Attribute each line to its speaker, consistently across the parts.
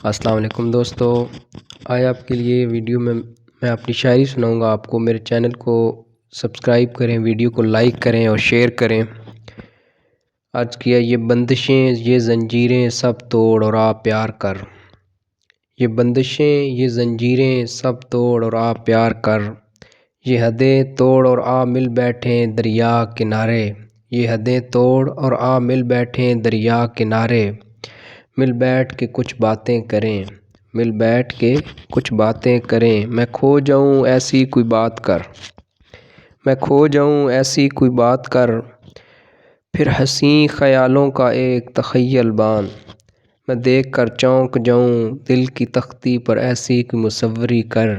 Speaker 1: السلام علیکم دوستو، آج آپ کے لیے ویڈیو میں اپنی شاعری سناؤں گا۔ آپ کو میرے چینل کو سبسکرائب کریں، ویڈیو کو لائک کریں اور شیئر کریں۔ آج کیا یہ بندشیں یہ زنجیریں سب توڑ اور آ پیار کر، یہ بندشیں یہ زنجیریں سب توڑ اور آ پیار کر، یہ حدیں توڑ اور آ مل بیٹھیں دریا کنارے، یہ حدیں توڑ اور آ مل بیٹھیں دریا کنارے، مل بیٹھ کے کچھ باتیں کریں، مل بیٹھ کے کچھ باتیں کریں، میں کھو جاؤں ایسی کوئی بات کر، میں کھو جاؤں ایسی کوئی بات کر، پھر حسین خیالوں کا ایک تخیل باندھ، میں دیکھ کر چونک جاؤں دل کی تختی پر ایسی کوئی مصوری کر،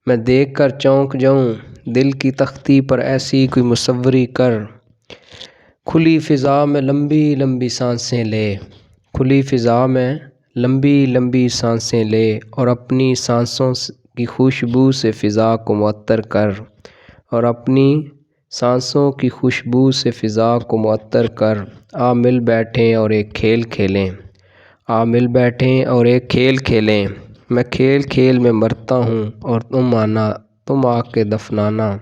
Speaker 1: میں دیکھ کر چونک جاؤں دل کی تختی پر ایسی کوئی مصوری کر، کھلی فضا میں لمبی لمبی سانسیں لے، کھلی فضا میں لمبی لمبی سانسیں لے اور اپنی سانسوں کی خوشبو سے فضا کو معطر کر، اور اپنی سانسوں کی خوشبو سے فضا کو معطر کر، آ مل بیٹھیں اور ایک کھیل کھیلیں، آ مل بیٹھیں اور ایک کھیل کھیلیں، میں کھیل کھیل میں مرتا ہوں اور تم آ کے دفنانا،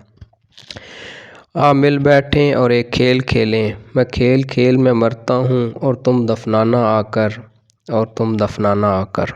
Speaker 1: آ مل بیٹھیں اور ایک کھیل کھیلیں، میں کھیل کھیل میں مرتا ہوں اور تم دفنانا آ کر، اور تم دفنانا آ کر۔